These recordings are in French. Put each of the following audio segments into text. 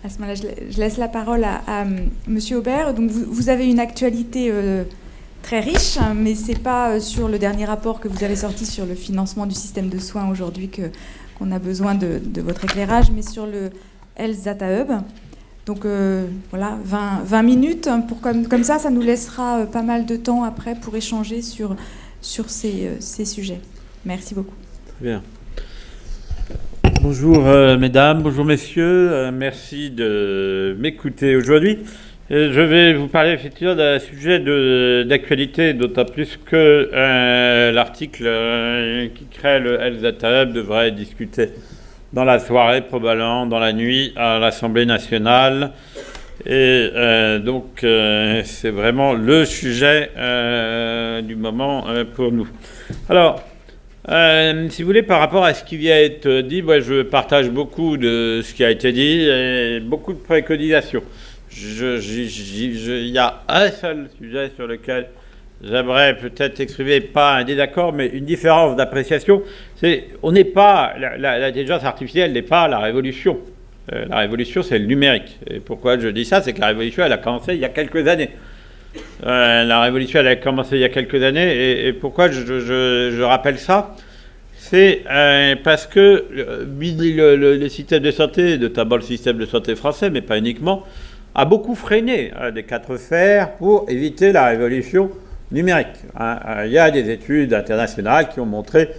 À ce moment-là, je laisse la parole à Monsieur Aubert. Donc, vous avez une actualité très riche, hein, mais ce n'est pas sur le dernier rapport que vous avez sorti sur le financement du système de soins aujourd'hui qu'on a besoin de votre éclairage, mais sur le Health Data Hub. Donc voilà, 20 minutes, hein, comme ça nous laissera pas mal de temps après pour échanger sur ces sujets. Merci beaucoup. Très bien. Bonjour mesdames, bonjour messieurs, merci de m'écouter aujourd'hui. Je vais vous parler effectivement d'un sujet d'actualité, d'autant plus que l'article qui crée le Health Data Hub devrait être discuté dans la soirée, probablement dans la nuit, à l'Assemblée nationale. Et donc, c'est vraiment le sujet du moment pour nous. Alors, si vous voulez, par rapport à ce qui vient d'être dit, moi, je partage beaucoup de ce qui a été dit et beaucoup de préconisations. Il y a un seul sujet sur lequel j'aimerais peut-être exprimer pas un désaccord, mais une différence d'appréciation. On n'est pas, l'intelligence artificielle n'est pas la révolution. La révolution, c'est le numérique. Et pourquoi je dis ça? C'est que la révolution, elle a commencé il y a quelques années. La révolution, elle a commencé il y a quelques années. Et pourquoi je rappelle ça? C'est parce que le système de santé, notamment le système de santé français, mais pas uniquement, a beaucoup freiné des quatre fers pour éviter la révolution numérique. Il y a des études internationales qui ont montré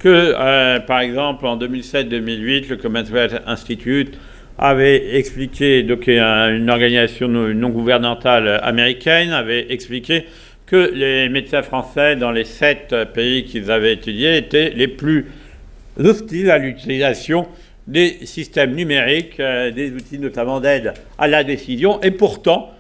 que, par exemple, en 2007-2008, le Commonwealth Institute avait expliqué, donc une organisation non gouvernementale américaine, avait expliqué que les médecins français, dans les 7 pays qu'ils avaient étudiés, étaient les plus hostiles à l'utilisation des systèmes numériques, des outils notamment d'aide à la décision, et pourtant,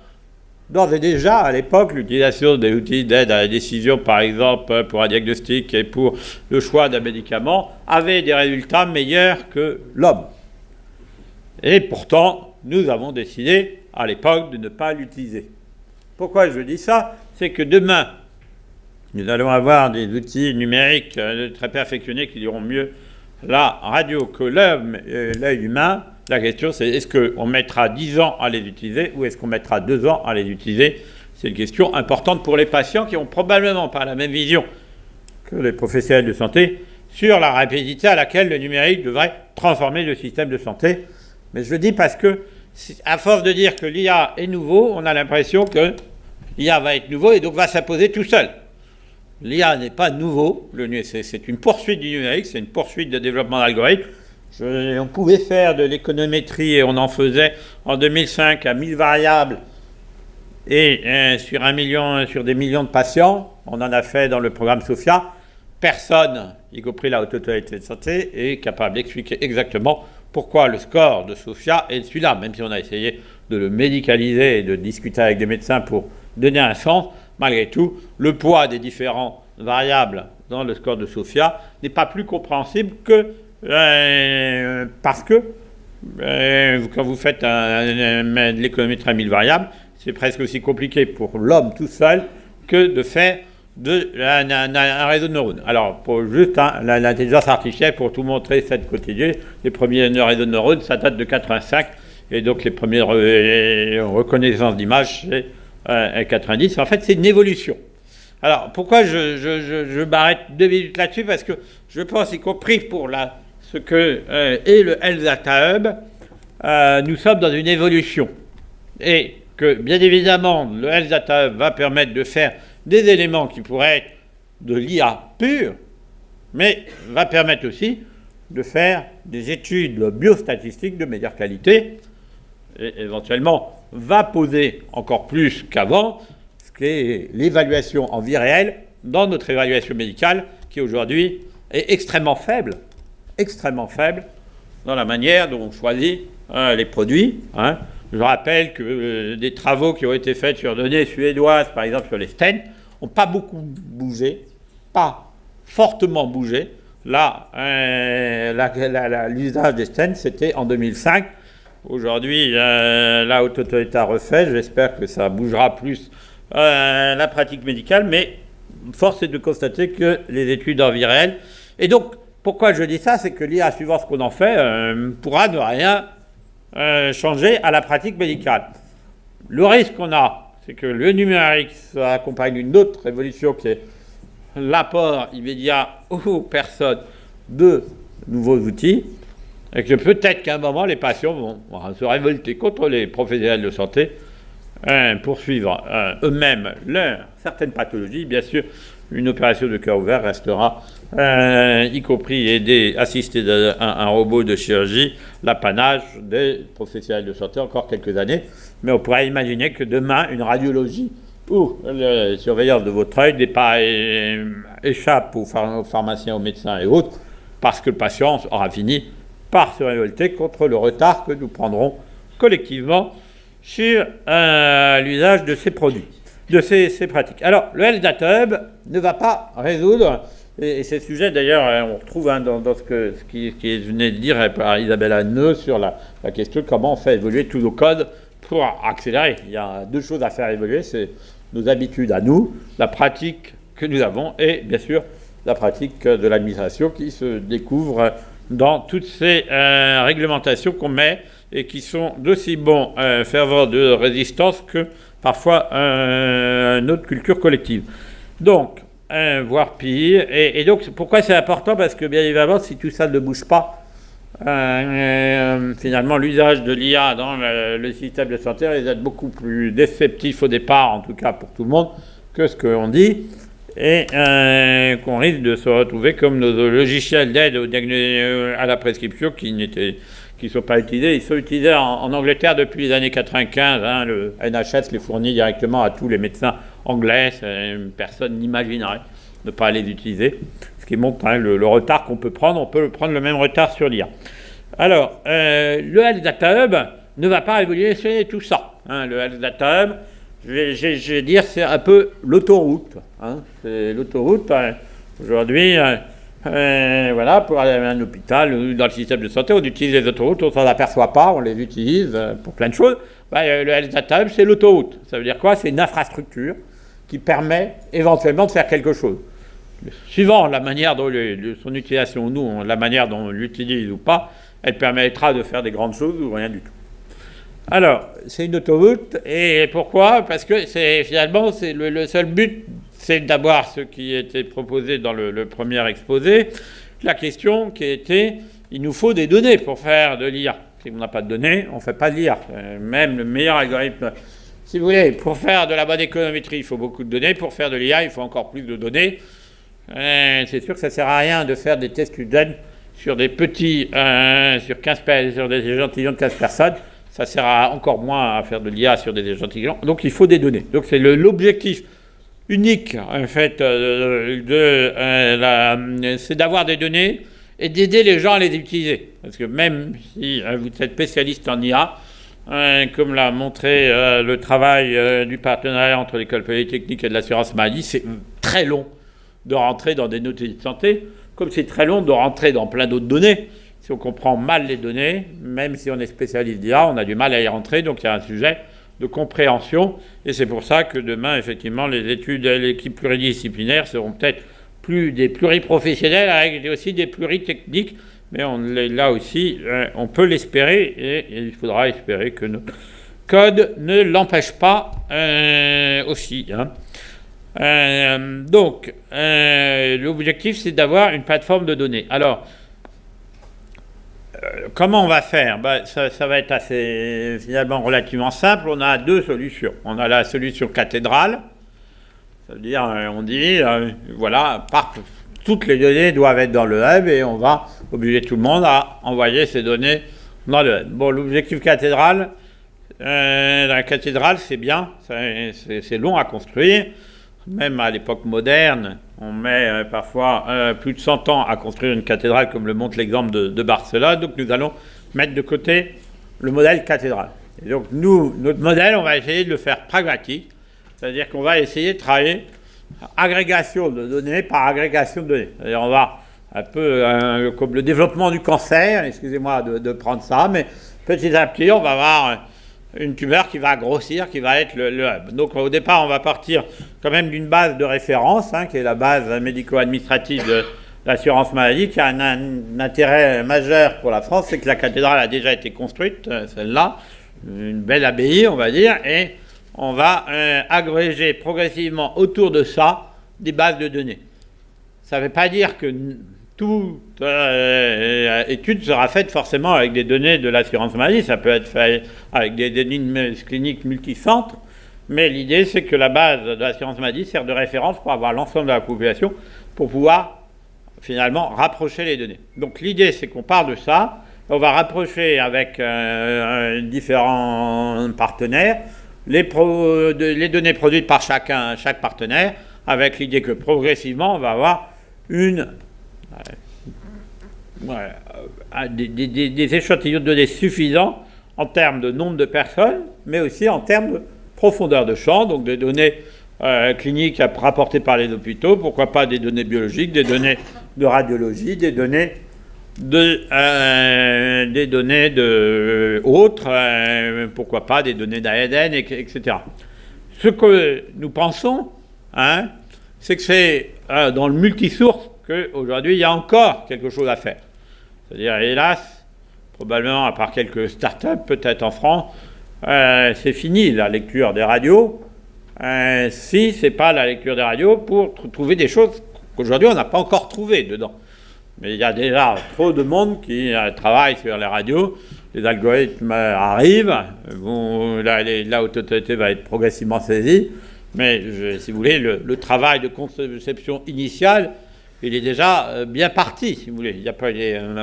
d'ores et déjà, à l'époque, l'utilisation des outils d'aide à la décision, par exemple, pour un diagnostic et pour le choix d'un médicament, avait des résultats meilleurs que l'homme. Et pourtant, nous avons décidé, à l'époque, de ne pas l'utiliser. Pourquoi je dis ça? C'est que demain, nous allons avoir des outils numériques très perfectionnés qui diront mieux la radio que l'œil humain. La question, c'est est-ce qu'on mettra 10 ans à les utiliser ou est-ce qu'on mettra 2 ans à les utiliser? C'est une question importante pour les patients qui n'ont probablement pas la même vision que les professionnels de santé sur la rapidité à laquelle le numérique devrait transformer le système de santé. Mais je le dis parce que, à force de dire que l'IA est nouveau, on a l'impression que l'IA va être nouveau et donc va s'imposer tout seul. L'IA n'est pas nouveau, c'est une poursuite du numérique, c'est une poursuite de développement d'algorithmes. On pouvait faire de l'économétrie et on en faisait en 2005 à 1000 variables et sur des millions de patients. On en a fait dans le programme SOPHIA. Personne, y compris la Haute Autorité de Santé, est capable d'expliquer exactement pourquoi le score de SOPHIA est celui-là, même si on a essayé de le médicaliser et de discuter avec des médecins pour donner un sens. Malgré tout, le poids des différentes variables dans le score de SOPHIA n'est pas plus compréhensible que parce que quand vous faites de l'économétrie à 1000 variables, c'est presque aussi compliqué pour l'homme tout seul que de faire un réseau de neurones. Alors, pour juste l'intelligence artificielle, pour tout montrer cette quotidienne, les premiers réseaux de neurones, ça date de 85, et donc les premières reconnaissances d'images, c'est 90. En fait, c'est une évolution. Alors, pourquoi je m'arrête 2 minutes là-dessus? Parce que je pense, y compris pour ce que est le Health Data Hub, nous sommes dans une évolution. Et que, bien évidemment, le Health Data Hub va permettre de faire des éléments qui pourraient être de l'IA pure, mais va permettre aussi de faire des études biostatistiques de meilleure qualité, et éventuellement va poser encore plus qu'avant ce qu'est l'évaluation en vie réelle dans notre évaluation médicale, qui aujourd'hui est extrêmement faible dans la manière dont on choisit les produits. Je rappelle que des travaux qui ont été faits sur données suédoises, par exemple sur les stents, n'ont pas beaucoup bougé, pas fortement bougé. Là, l'usage des stents, c'était en 2005. Aujourd'hui, la Haute Autorité a refait. J'espère que ça bougera plus la pratique médicale, mais force est de constater que les études en vie réelle. Et donc, pourquoi je dis ça? C'est que l'IA, suivant ce qu'on en fait, pourra ne rien changer à la pratique médicale. Le risque qu'on a, c'est que le numérique s'accompagne d'une autre révolution qui est l'apport immédiat aux personnes de nouveaux outils, et que peut-être qu'à un moment, les patients vont se révolter contre les professionnels de santé pour suivre eux-mêmes certaines pathologies. Bien sûr, une opération de cœur ouvert restera, y compris assistée d'un robot de chirurgie, l'apanage des professionnels de santé encore quelques années. Mais on pourrait imaginer que demain, une radiologie ou la surveillance de votre œil échappe aux pharmaciens, aux médecins et autres, parce que le patient aura fini par se révolter contre le retard que nous prendrons collectivement sur l'usage de ces produits, de ces pratiques. Alors, le Health Data Hub ne va pas résoudre, et ces sujets d'ailleurs, on retrouve dans ce qui venait de dire par Isabelle Hanneux sur la question de comment on fait évoluer tous nos codes pour accélérer. Il y a deux choses à faire évoluer, c'est nos habitudes à nous, la pratique que nous avons, et bien sûr la pratique de l'administration qui se découvre dans toutes ces réglementations qu'on met et qui sont d'aussi bons fervents de résistance que parfois notre culture collective. Donc, voire pire. Et donc, pourquoi c'est important? Parce que bien évidemment, si tout ça ne bouge pas, finalement, l'usage de l'IA dans le système de santé risque d'être beaucoup plus déceptif au départ, en tout cas pour tout le monde, que ce qu'on dit. Et qu'on risque de se retrouver comme nos logiciels d'aide à la prescription qui ne sont pas utilisés. Ils sont utilisés en Angleterre depuis les années 95. Le NHS les fournit directement à tous les médecins anglais. Personne n'imaginerait ne pas les utiliser. Ce qui montre le retard qu'on peut prendre. On peut prendre le même retard sur l'IA. Alors, le Health Data Hub ne va pas révolutionner tout ça. Le Health Data Hub, je vais dire, c'est un peu l'autoroute. C'est l'autoroute. Aujourd'hui, voilà, pour aller à un hôpital ou dans le système de santé, on utilise les autoroutes, on ne s'en aperçoit pas, on les utilise pour plein de choses. Le Health Data Hub, c'est l'autoroute. Ça veut dire quoi? C'est une infrastructure qui permet éventuellement de faire quelque chose. Suivant la manière dont son utilisation, la manière dont on l'utilise ou pas, elle permettra de faire des grandes choses ou rien du tout. Alors, c'est une autoroute, et pourquoi? Parce que finalement, le seul but, c'est d'avoir ce qui était proposé dans le premier exposé, la question qui était, il nous faut des données pour faire de l'IA. Si on n'a pas de données, on ne fait pas de l'IA. Même le meilleur algorithme, si vous voulez, pour faire de la bonne économétrie, il faut beaucoup de données, pour faire de l'IA, il faut encore plus de données. C'est sûr que ça ne sert à rien de faire des tests UDEN sur des petits, sur des échantillons de 15 personnes. Ça sert encore moins à faire de l'IA sur des échantillons. Donc il faut des données. Donc c'est l'objectif unique, en fait, c'est d'avoir des données et d'aider les gens à les utiliser. Parce que même si vous êtes spécialiste en IA, comme l'a montré le travail du partenariat entre l'École polytechnique et de l'assurance maladie, c'est très long de rentrer dans des données de santé, comme c'est très long de rentrer dans plein d'autres données. Si on comprend mal les données, même si on est spécialiste d'IA, on a du mal à y rentrer, donc il y a un sujet de compréhension, et c'est pour ça que demain, effectivement, les études de l'équipe pluridisciplinaire seront peut-être plus des pluriprofessionnels, avec aussi des pluritechniques, mais là aussi, on peut l'espérer, et il faudra espérer que nos codes ne l'empêchent pas aussi. Donc, l'objectif, c'est d'avoir une plateforme de données. Alors, comment on va faire? Ça va être assez, finalement, relativement simple. On a deux solutions. On a la solution cathédrale. Ça veut dire, on dit, voilà, toutes les données doivent être dans le hub et on va obliger tout le monde à envoyer ces données dans le hub. Bon, l'objectif cathédrale, la cathédrale, c'est bien, c'est long à construire. Même à l'époque moderne, on met parfois plus de 100 ans à construire une cathédrale, comme le montre l'exemple de Barcelone. Donc nous allons mettre de côté le modèle cathédrale. Et donc notre modèle, on va essayer de le faire pragmatique, c'est-à-dire qu'on va essayer de travailler agrégation de données par agrégation de données. C'est-à-dire on va un peu comme le développement du cancer, excusez-moi de prendre ça, mais petit à petit, on va avoir une tumeur qui va grossir, qui va être le hub. Donc au départ, on va partir quand même d'une base de référence, qui est la base médico-administrative l'assurance maladie qui a un intérêt majeur pour la France, c'est que la cathédrale a déjà été construite, celle-là, une belle abbaye, on va dire, et on va agréger progressivement autour de ça des bases de données. Ça ne veut pas dire que toute étude sera faite forcément avec des données de l'assurance maladie, ça peut être fait avec des données cliniques multicentres, mais l'idée c'est que la base de l'assurance maladie sert de référence pour avoir l'ensemble de la population, pour pouvoir finalement rapprocher les données. Donc l'idée c'est qu'on part de ça, on va rapprocher avec différents partenaires les données produites par chaque partenaire, avec l'idée que progressivement on va avoir des échantillons de données suffisants en termes de nombre de personnes, mais aussi en termes de profondeur de champ, donc des données cliniques rapportées par les hôpitaux, pourquoi pas des données biologiques, des données de radiologie, des données autres, pourquoi pas des données d'ADN, etc. Ce que nous pensons, c'est que c'est dans le multisource qu'aujourd'hui il y a encore quelque chose à faire. C'est-à-dire, hélas, probablement à part quelques startups, peut-être en France, c'est fini la lecture des radios. Si c'est pas la lecture des radios pour trouver des choses qu'aujourd'hui on n'a pas encore trouvées dedans. Mais il y a déjà trop de monde qui travaille sur les radios. Les algorithmes arrivent. La haute autorité va être progressivement saisie. Mais si vous voulez, le travail de conception initiale, il est déjà bien parti, si vous voulez. Il y a pas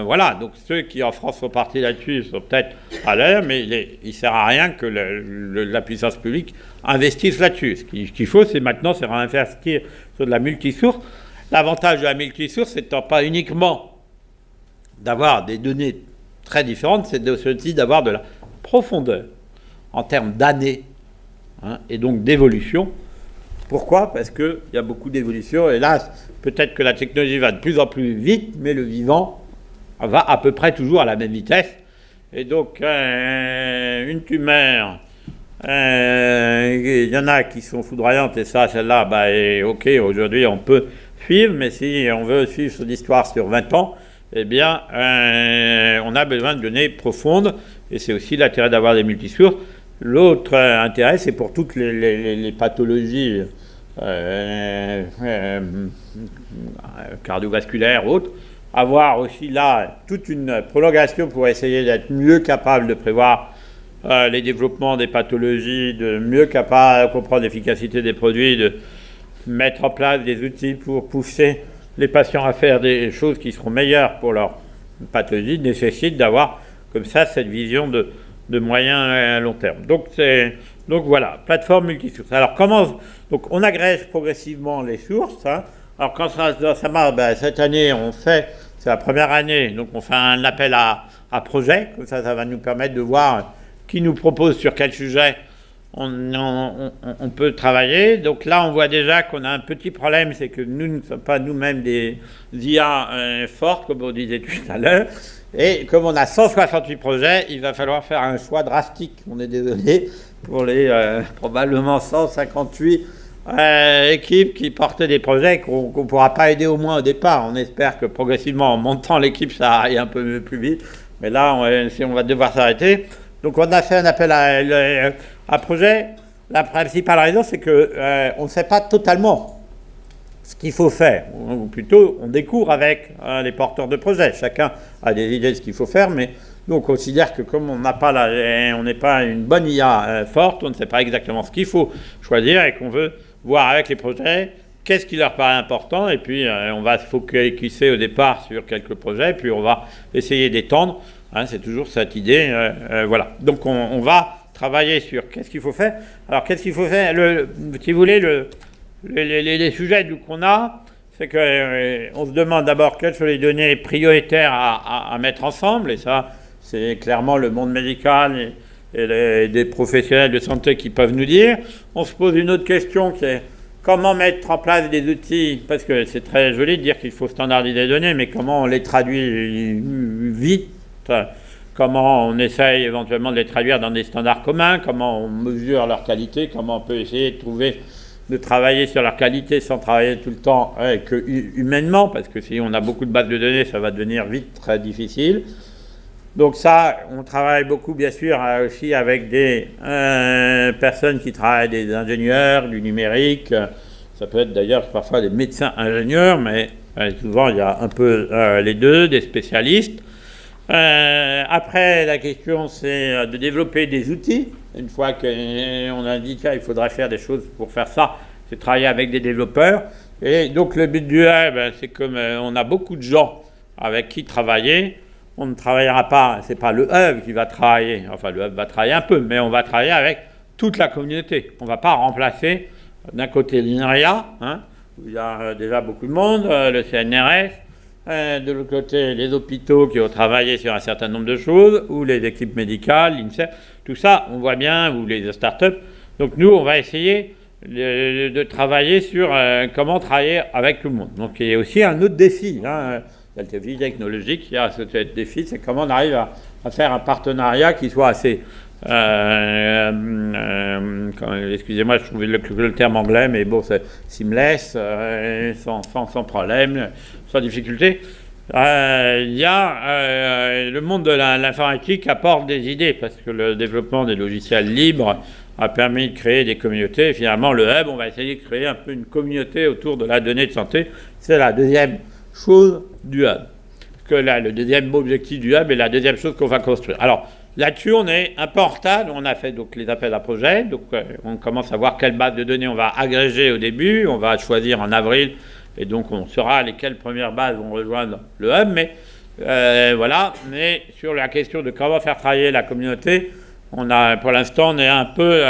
voilà. Donc ceux qui en France sont partis là-dessus sont peut-être à l'heure, mais il ne sert à rien que la puissance publique investisse là-dessus. Ce qu'il faut, c'est maintenant, c'est réinvestir sur de la multisource. L'avantage de la multisource, c'est pas uniquement d'avoir des données très différentes, c'est aussi d'avoir de la profondeur en termes d'années, et donc d'évolution. Pourquoi ? Parce qu'il y a beaucoup d'évolution, et là, peut-être que la technologie va de plus en plus vite, mais le vivant va à peu près toujours à la même vitesse. Et donc, une tumeur, il y en a qui sont foudroyantes, et ça, celle-là, ok, aujourd'hui, on peut suivre, mais si on veut suivre son histoire sur 20 ans, eh bien, on a besoin de données profondes, et c'est aussi l'intérêt d'avoir des multisources. L'autre intérêt, c'est pour toutes les pathologies cardiovasculaires, autres, avoir aussi là toute une prolongation pour essayer d'être mieux capable de prévoir les développements des pathologies, de mieux capable de comprendre l'efficacité des produits, de mettre en place des outils pour pousser les patients à faire des choses qui seront meilleures pour leur pathologie, nécessite d'avoir comme ça cette vision de moyen à long terme. Donc voilà, plateforme multisource. Alors donc on agrège progressivement les sources. Alors quand ça marche, cette année c'est la première année, donc on fait un appel à projet, comme ça va nous permettre de voir qui nous propose sur quel sujet on peut travailler. Donc là, on voit déjà qu'on a un petit problème, c'est que nous ne sommes pas nous-mêmes des IA fortes, comme on disait tout à l'heure. Et comme on a 168 projets, il va falloir faire un choix drastique. On est désolé pour les probablement 158 équipes qui portent des projets qu'on ne pourra pas aider au moins au départ. On espère que progressivement, en montant l'équipe, ça aille un peu plus vite. Mais là, on va devoir s'arrêter. Donc on a fait un appel à projet. La principale raison, c'est qu'on ne sait pas totalement ce qu'il faut faire. Ou plutôt, on découvre avec les porteurs de projets. Chacun a des idées de ce qu'il faut faire, mais nous, on considère que comme on n'est pas une bonne IA forte, on ne sait pas exactement ce qu'il faut choisir et qu'on veut voir avec les projets qu'est-ce qui leur paraît important. Et puis, on va se focaliser au départ sur quelques projets, puis on va essayer d'étendre. C'est toujours cette idée. Voilà. Donc, on va travailler sur qu'est-ce qu'il faut faire. Alors, qu'est-ce qu'il faut faire si vous voulez, les sujets qu'on a, c'est qu'on se demande d'abord quelles sont les données prioritaires à mettre ensemble. Et ça, c'est clairement le monde médical et des professionnels de santé qui peuvent nous dire. On se pose une autre question qui est comment mettre en place des outils, parce que c'est très joli de dire qu'il faut standardiser les données, mais comment on les traduit vite, comment on essaye éventuellement de les traduire dans des standards communs, comment on mesure leur qualité, comment on peut essayer de trouver de travailler sur leur qualité sans travailler tout le temps que humainement, parce que si on a beaucoup de bases de données, ça va devenir vite très difficile. Donc ça, on travaille beaucoup, bien sûr, aussi avec des personnes qui travaillent, des ingénieurs, du numérique. Ça peut être d'ailleurs parfois des médecins ingénieurs, mais souvent il y a un peu les deux, des spécialistes. Après, la question, c'est de développer des outils. Une fois qu'on a dit qu'il faudrait faire des choses pour faire ça, c'est travailler avec des développeurs. Et donc le but du hub, c'est comme on a beaucoup de gens avec qui travailler. On ne travaillera pas, c'est pas le hub qui va travailler, enfin le hub va travailler un peu, mais on va travailler avec toute la communauté. On ne va pas remplacer d'un côté l'INRIA, où il y a déjà beaucoup de monde, le CNRS, de l'autre côté les hôpitaux qui ont travaillé sur un certain nombre de choses, ou les équipes médicales, l'INSEE, tout ça, on voit bien, ou les startups. Donc nous, on va essayer de travailler sur comment travailler avec tout le monde. Donc il y a aussi un autre défi, il y a le défi technologique, il y a ce défi, c'est comment on arrive à faire un partenariat qui soit assez... excusez-moi, je trouvais le terme anglais, mais bon, c'est seamless, sans problème, sans difficulté. Il y a le monde de l'informatique apporte des idées, parce que le développement des logiciels libres a permis de créer des communautés. Et finalement, le hub, on va essayer de créer un peu une communauté autour de la donnée de santé. C'est la deuxième chose du hub. Que là, le deuxième objectif du hub est la deuxième chose qu'on va construire. Alors, là-dessus, on est un peu en retard. On a fait donc les appels à projets. Donc, on commence à voir quelle base de données on va agréger au début. On va choisir en avril. Et donc, on saura lesquelles premières bases vont rejoindre le hub. Mais voilà. Mais sur la question de comment faire travailler la communauté, pour l'instant, on est un peu...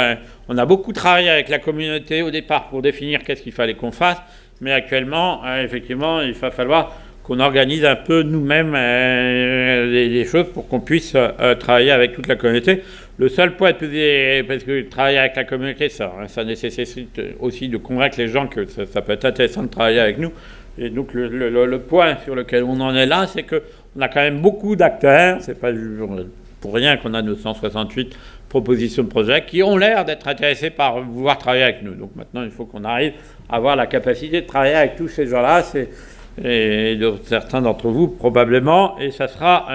on a beaucoup travaillé avec la communauté au départ pour définir qu'est-ce qu'il fallait qu'on fasse. Mais actuellement, effectivement, il va falloir qu'on organise un peu nous-mêmes les choses pour qu'on puisse travailler avec toute la communauté. Le seul point, parce que travailler avec la communauté, ça nécessite aussi de convaincre les gens que ça peut être intéressant de travailler avec nous. Et donc le point sur lequel on en est là, c'est qu'on a quand même beaucoup d'acteurs, c'est pas pour rien qu'on a nos 168 propositions de projets qui ont l'air d'être intéressés par vouloir travailler avec nous. Donc maintenant, il faut qu'on arrive à avoir la capacité de travailler avec tous ces gens-là. Et certains d'entre vous probablement, et ça sera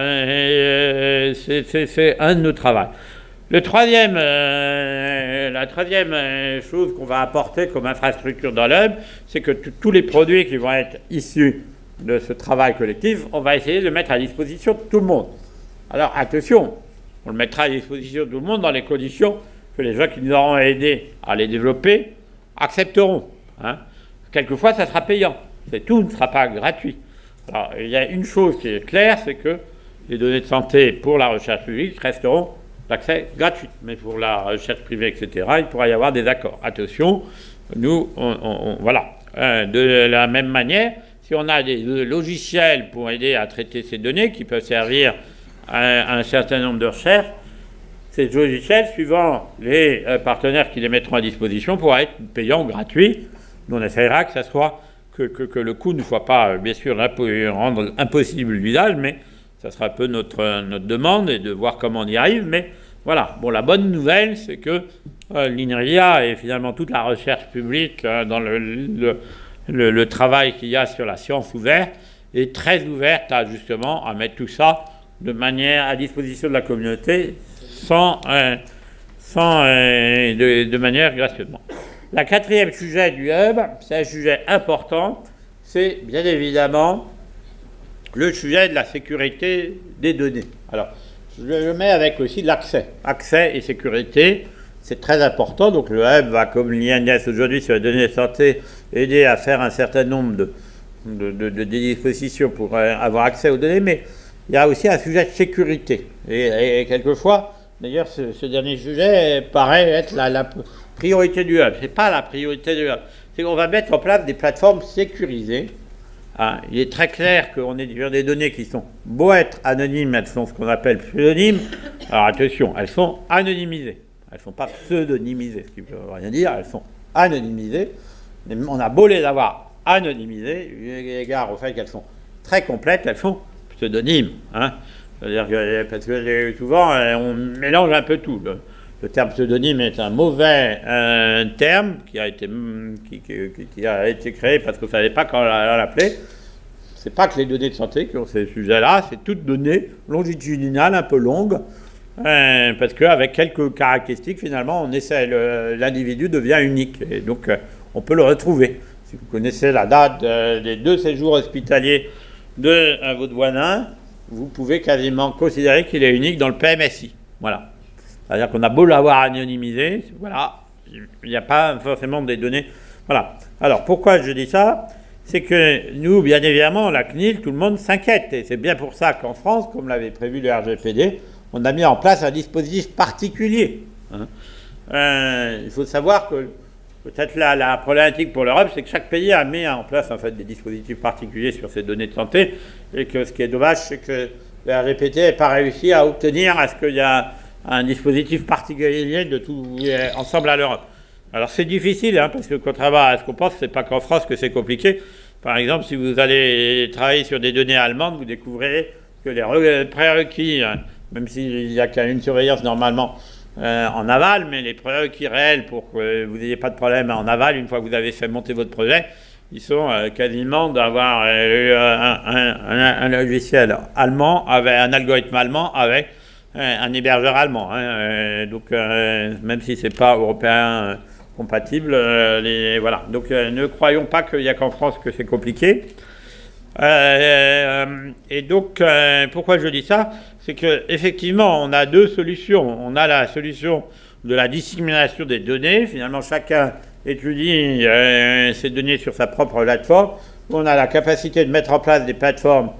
c'est un de nos travaux. La troisième chose qu'on va apporter comme infrastructure dans l'hub, c'est que tous les produits qui vont être issus de ce travail collectif, on va essayer de le mettre à disposition de tout le monde. Alors attention, on le mettra à disposition de tout le monde dans les conditions que les gens qui nous auront aidés à les développer accepteront. Quelquefois, ça sera payant. Tout ne sera pas gratuit. Alors, il y a une chose qui est claire, c'est que les données de santé pour la recherche publique resteront d'accès gratuit. Mais pour la recherche privée, etc., il pourra y avoir des accords. Attention, nous, voilà. De la même manière, si on a des logiciels pour aider à traiter ces données qui peuvent servir à un certain nombre de recherches, ces logiciels, suivant les partenaires qui les mettront à disposition, pourront être payants ou gratuits. Nous, on essaiera que ça soit... Que le coût ne soit pas, bien sûr, rendre impossible l'usage, mais ça sera un peu notre demande et de voir comment on y arrive. Mais voilà, bon, la bonne nouvelle, c'est que l'INRIA et finalement toute la recherche publique dans le travail qu'il y a sur la science ouverte est très ouverte justement à mettre tout ça de manière à disposition de la communauté de manière gratuitement. La quatrième sujet du hub, c'est un sujet important, c'est bien évidemment le sujet de la sécurité des données. Alors, je le mets avec aussi l'accès. Accès et sécurité, c'est très important. Donc le hub va, comme l'INS aujourd'hui sur les données de santé, aider à faire un certain nombre de dispositions pour avoir accès aux données, mais il y a aussi un sujet de sécurité. Et quelquefois, d'ailleurs, ce dernier sujet paraît être la priorité du hub. Ce n'est pas la priorité du hub. C'est qu'on va mettre en place des plateformes sécurisées. Il est très clair qu'on est sur des données qui sont beau être anonymes, elles sont ce qu'on appelle pseudonymes. Alors attention, elles sont anonymisées. Elles ne sont pas pseudonymisées, ce qui ne veut rien dire. Elles sont anonymisées. On a beau les avoir anonymisées, eu égard au fait qu'elles sont très complètes, elles sont pseudonymes. C'est-à-dire que, parce que souvent, on mélange un peu tout. le terme pseudonyme est un mauvais terme qui a été créé parce qu'on ne savait pas comment l'appeler. C'est pas que les données de santé qui ont ces sujets-là, c'est toutes données longitudinales un peu longues, parce qu'avec quelques caractéristiques, finalement, l'individu devient unique. Et donc, on peut le retrouver. Si vous connaissez la date des 2 séjours hospitaliers de Vaudouanin, vous pouvez quasiment considérer qu'il est unique dans le PMSI. Voilà. C'est-à-dire qu'on a beau l'avoir anonymisé, voilà, il n'y a pas forcément des données. Voilà. Alors, pourquoi je dis ça ? C'est que nous, bien évidemment, la CNIL, tout le monde s'inquiète. Et c'est bien pour ça qu'en France, comme l'avait prévu le RGPD, on a mis en place un dispositif particulier. Il faut savoir que peut-être la problématique pour l'Europe, c'est que chaque pays a mis en place en fait, des dispositifs particuliers sur ses données de santé. Et que ce qui est dommage, c'est que le RGPD n'a pas réussi à obtenir à ce qu'il y ait un dispositif particulier de tout ensemble à l'Europe. Alors c'est difficile, parce que contrairement à ce qu'on pense, c'est pas qu'en France que c'est compliqué. Par exemple, si vous allez travailler sur des données allemandes, vous découvrirez que les prérequis, même s'il n'y a qu'une surveillance normalement en aval, mais les prérequis réels pour que vous n'ayez pas de problème en aval, une fois que vous avez fait monter votre projet, ils sont quasiment d'avoir un logiciel allemand, avec un algorithme allemand, avec un hébergeur allemand. Donc, même si c'est pas européen compatible, voilà. Donc, ne croyons pas qu'il n'y a qu'en France que c'est compliqué. Et donc, pourquoi je dis ça ? C'est qu'effectivement, on a 2 solutions. On a la solution de la dissémination des données. Finalement, chacun étudie ces données sur sa propre plateforme. On a la capacité de mettre en place des plateformes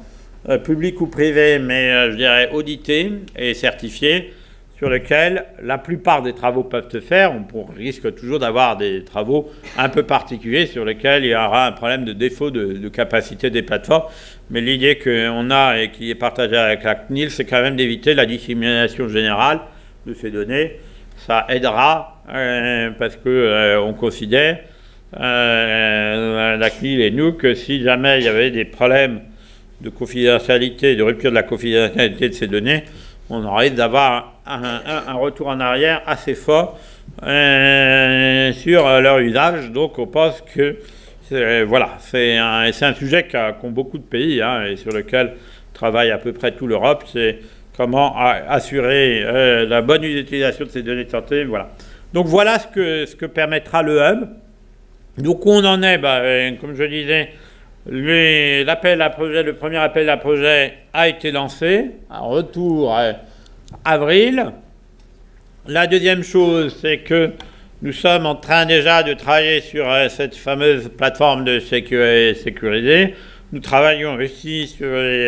publiques ou privées, mais je dirais auditées et certifiées, sur lesquelles la plupart des travaux peuvent se faire. On risque toujours d'avoir des travaux un peu particuliers sur lesquels il y aura un problème de défaut de capacité des plateformes. Mais l'idée qu'on a et qui est partagée avec la CNIL, c'est quand même d'éviter la dissémination générale de ces données. Ça aidera parce qu'on considère, la CNIL et nous, que si jamais il y avait des problèmes de confidentialité, de rupture de la confidentialité de ces données, on aurait d'avoir un retour en arrière assez fort sur leur usage. Donc on pense que voilà, c'est un sujet qu'ont beaucoup de pays et sur lequel travaille à peu près toute l'Europe. C'est comment assurer la bonne utilisation de ces données de santé. Voilà. Donc voilà ce que permettra le hub. Donc où on en est, comme je disais, le premier appel à projet a été lancé, un retour avril. La deuxième chose, c'est que nous sommes en train déjà de travailler sur cette fameuse plateforme de sécurité. Nous travaillons aussi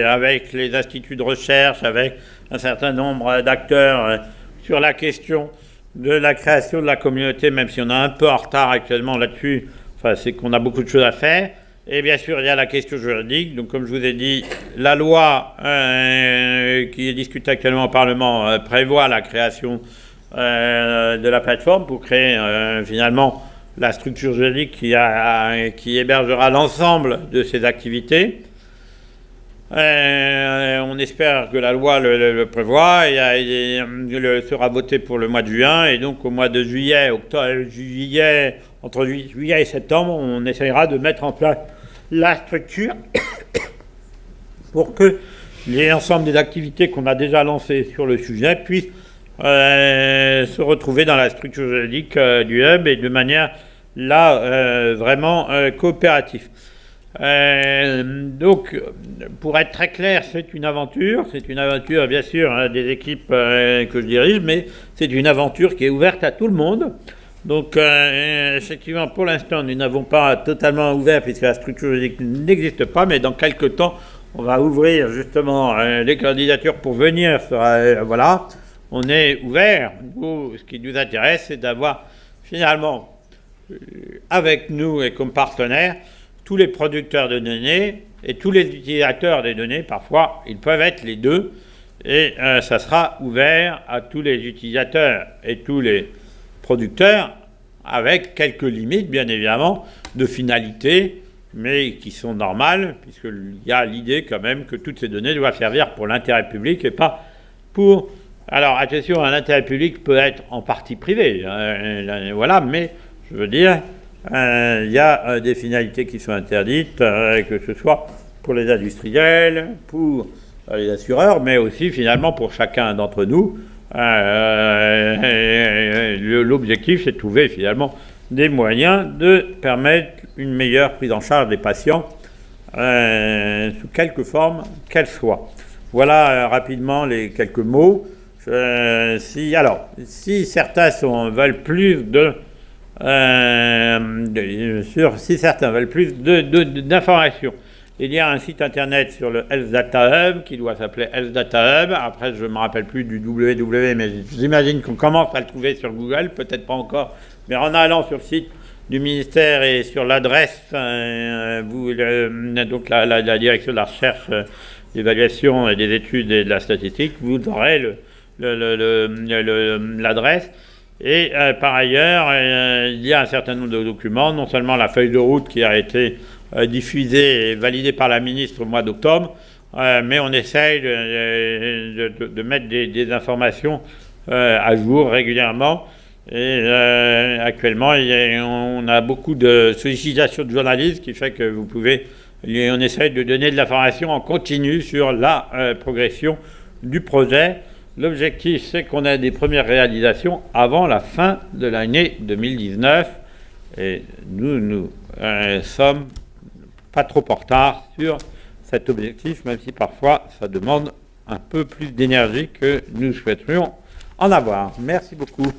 avec les instituts de recherche, avec un certain nombre d'acteurs sur la question de la création de la communauté, même si on est un peu en retard actuellement là-dessus. Enfin, c'est qu'on a beaucoup de choses à faire. Et bien sûr, il y a la question juridique. Donc, comme je vous ai dit, la loi qui est discutée actuellement au Parlement prévoit la création de la plateforme pour créer finalement la structure juridique qui hébergera l'ensemble de ces activités. On espère que la loi le prévoit et sera votée pour le mois de juin. Et donc, au mois de entre juillet et septembre, on essaiera de mettre en place la structure pour que l'ensemble des activités qu'on a déjà lancées sur le sujet puissent se retrouver dans la structure juridique du hub et de manière là vraiment coopérative. Donc, pour être très clair, c'est une aventure bien sûr des équipes que je dirige, mais c'est une aventure qui est ouverte à tout le monde. Donc, effectivement, pour l'instant, nous n'avons pas totalement ouvert puisque la structure juridique n'existe pas, mais dans quelques temps, on va ouvrir justement les candidatures pour venir. Voilà, on est ouvert. Nous, ce qui nous intéresse, c'est d'avoir finalement avec nous et comme partenaires tous les producteurs de données et tous les utilisateurs des données. Parfois, ils peuvent être les deux et ça sera ouvert à tous les utilisateurs et tous les producteurs, avec quelques limites, bien évidemment, de finalité, mais qui sont normales, puisqu'il y a l'idée quand même que toutes ces données doivent servir pour l'intérêt public et pas pour Alors, attention, un intérêt public peut être en partie privé, voilà, mais je veux dire, il y a des finalités qui sont interdites, que ce soit pour les industriels, pour les assureurs, mais aussi finalement pour chacun d'entre nous. L'objectif, c'est de trouver finalement des moyens de permettre une meilleure prise en charge des patients, sous quelque forme qu'elle soit. Voilà rapidement les quelques mots. Si certains veulent plus d'informations, il y a un site internet sur le Health Data Hub qui doit s'appeler Health Data Hub. Après, je ne me rappelle plus du www, mais j'imagine qu'on commence à le trouver sur Google, peut-être pas encore. Mais en allant sur le site du ministère et sur l'adresse, donc la direction de la recherche, l'évaluation et des études et de la statistique, vous aurez l'adresse. Et par ailleurs, il y a un certain nombre de documents, non seulement la feuille de route qui a été diffusée et validée par la ministre au mois d'octobre, mais on essaye de mettre des informations à jour régulièrement. Et actuellement, on a beaucoup de sollicitations de journalistes qui fait que on essaye de donner de l'information en continu sur la progression du projet. L'objectif, c'est qu'on ait des premières réalisations avant la fin de l'année 2019. Et nous sommes pas trop en retard sur cet objectif, même si parfois ça demande un peu plus d'énergie que nous souhaiterions en avoir. Merci beaucoup.